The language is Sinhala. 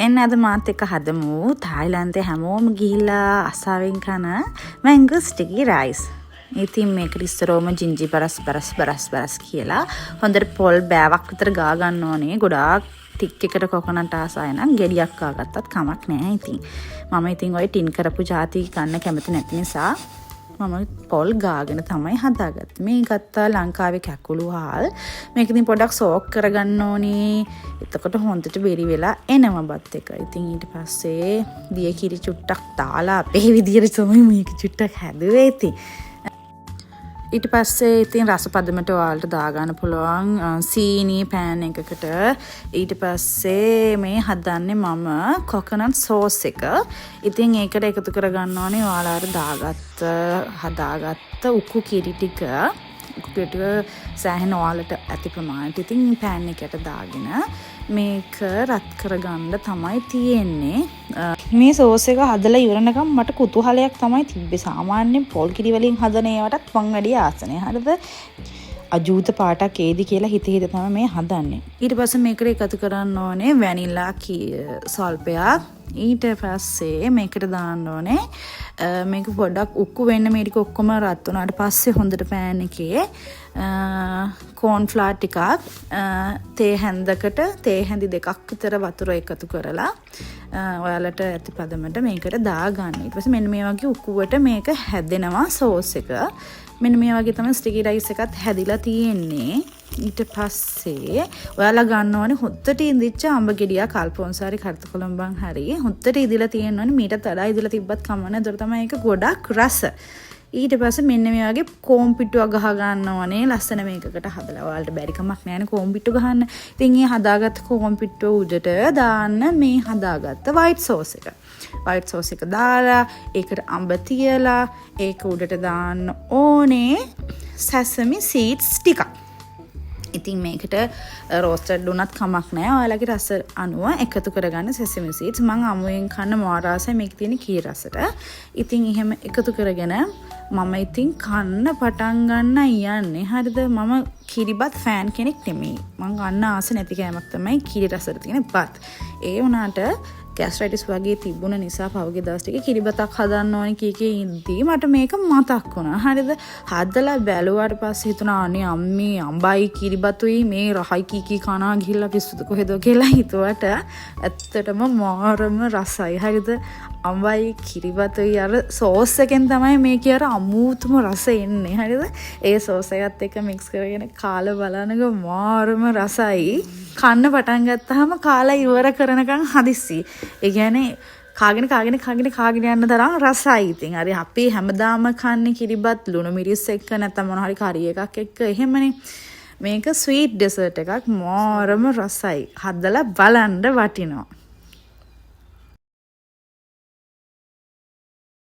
එන්න අද මාත් එක්ක හදමු තායිලන්තේ හැමෝම ගිහිල්ලා අසාවෙන් කන මැංගෝ ස්ටිකි රයිස්. ඉතින් මේකට ඉස්සරෝම ජින්ජි බරස් කියලා හොඳට පොල් බෑවක් විතර ගා ගන්න ඕනේ. ගොඩාක් ටික් එකට කොකනට් ආසයි නම් ගෙඩියක් ගාගත්තත් කමක් නැහැ. ඉතින් මම ඉතින් ඔය ටින් කරපු ಜಾති ගන්න කැමති නැති නිසා මම පොල් ගාගෙන තමයි හදාගත්තේ. මේ ගත්තා ලංකාවේ කැකුළු හාල්. මේක ඉතින් පොඩ්ඩක් සෝක් කරගන්න ඕනේ. එතකොට හොඳට බෙරි වෙලා එනවා බත් එක. ඉතින් ඊට පස්සේ දිය කිරි චුට්ටක් දාලා අපේ විදියට තමයි මේක චුට්ටක් හැදුවේ ඉතින්. ඊට පස්සේ ඉතින් රස පදමට ඔයාලට දාගන්න පුළුවන් සීනි පෑන් එකකට. ඊට පස්සේ මේ හදන්නේ මම කොකනට් සෝස් එක. ඉතින් ඒකට එකතු කරගන්න ඕනේ ඔයාලට හදාගත්ත උක්කු කිරි ටික. උක්කු කිරි ටික සෑහෙන ඔයාලට ඇති ප්‍රමාණයට ඉතින් පෑන් එකට දාගෙන මේක රත් කරගන්න තමයි තියෙන්නේ. මේ සෝස් එක හදලා ඉවරනකම් මට කුතුහලයක් තමයි තිබ්බේ. සාමාන්‍යයෙන් පොල් කිරි වලින් හදන ඒවටත් මං වැඩි ආසනේ. හරිද? අජූත පාටක් ඒදි කියලා හිත තමයි මේ හදන්නේ. ඊට පස්සේ මේකට එකතු කරන්න ඕනේ වැනිලා සල්පයක්. ඊට පස්සේ මේකට දාන්න ඕනේ මේක පොඩ්ඩක් උක්කු වෙන්න මේ ටික ඔක්කොම රත් වුණාට පස්සේ හොඳට පෑන් එකේ කෝන් ෆ්ලාර් ටිකක් තේ හැන්දකට තේ හැඳි දෙකක් විතර වතුර එකතු කරලා ඔයාලට ඇති පදමට මේකට දාගන්න. ඊට පස්සේ මෙන්න මේ වගේ උක්කුවට මේක හැදෙනවා සෝස් එක. මෙන්න මේ වගේ තමයි ස්ටිකි රයිස් එකත් හැදිලා තියෙන්නේ. ඊට පස්සේ ඔයාලා ගන්න ඕනේ හොත්තට ඉඳිච්ච අඹ ගෙඩියක් කල්පොන්සාරි කර්තකොළඹන් හරි හොත්තට ඉදිලා තියෙන්න ඕනේ. මීටත් වඩා ඉදිලා තිබ්බත් කම නැහැ. ඒතර තමයි ඒක ගොඩක් රස. ඊට පස්සේ මෙන්න මේ වගේ කොම් පිටුවක් ගහ ගන්න ඕනේ. ලස්සන මේකකට හදලා ඔයාලට බැරි කමක් නැහැ නේ කොම් පිටු ගහන්න. ඉතින් මේ හදාගත්ත කොම් පිටුව උඩට දාන්න මේ හදාගත්ත white sauce එක. white sauce එක දාලා ඒකට අඹ තියලා ඒක උඩට දාන්න ඕනේ sesame seeds ටිකක්. ඉතින් මේකට රෝස්ටඩ් උනත් කමක් නැහැ. ඔයාලගේ රස අනුව එකතු කරගන්න sesame seeds. මම අමුයෙන් කන්න මාරාසයි මේක තියෙන කී රසට. ඉතින් එහෙම එකතු කරගෙන මම ඉතින් කන්න පටන් ගන්න යන්නේ. හරිද? මම කිරිබත් ෆෑන් කෙනෙක් නෙමෙයි. මම ගන්න ආස නැති කෑමක් තමයි කිරි රසට තියෙන බත්. ඒ වුණාට ගෑස්ට්‍රයිටිස් වගේ තිබුණ නිසා පහුගිය දවස් ටිකේ කිරිබතක් හදන්න ඕනේ කීකේ ඉඳී මට මේක මතක් වුණා. හරිද? හදලා බැලුවාට පස්සේ හිතුණා අනේ අම්මේ අම්බයි කිරිබතුයි මේ රහයි කීකී කනවා ගිහිල්ලා පිස්සුද කොහෙද කියලා හිතුවට ඇත්තටම මාරම රසයි. හරිද? අම්බයි කිරිබතුයි අර සෝස් එකෙන් තමයි මේකේ අර අමුතුම රස එන්නේ. හරිද? ඒ සෝස් එකත් එක්ක මික්ස් කරගෙන කාලා බලනකො මාරම රසයි. කන්න පටන් ගත්තාම කාලා ඉවර කරනකන් හදිස්සි. ඒ කියන්නේ කාගෙන යන තරම් රසයි. ඉතින් හරි අපි හැමදාම කන්නේ කිරිබත් ලුණු මිරිස් එක්ක නැත්නම් මොන හරි කරි එකක් එක්ක එහෙමනේ. මේක ස්වීට් ඩෙසර්ට් එකක් මාරම රසයි. හදලා බලන්න වටිනවා.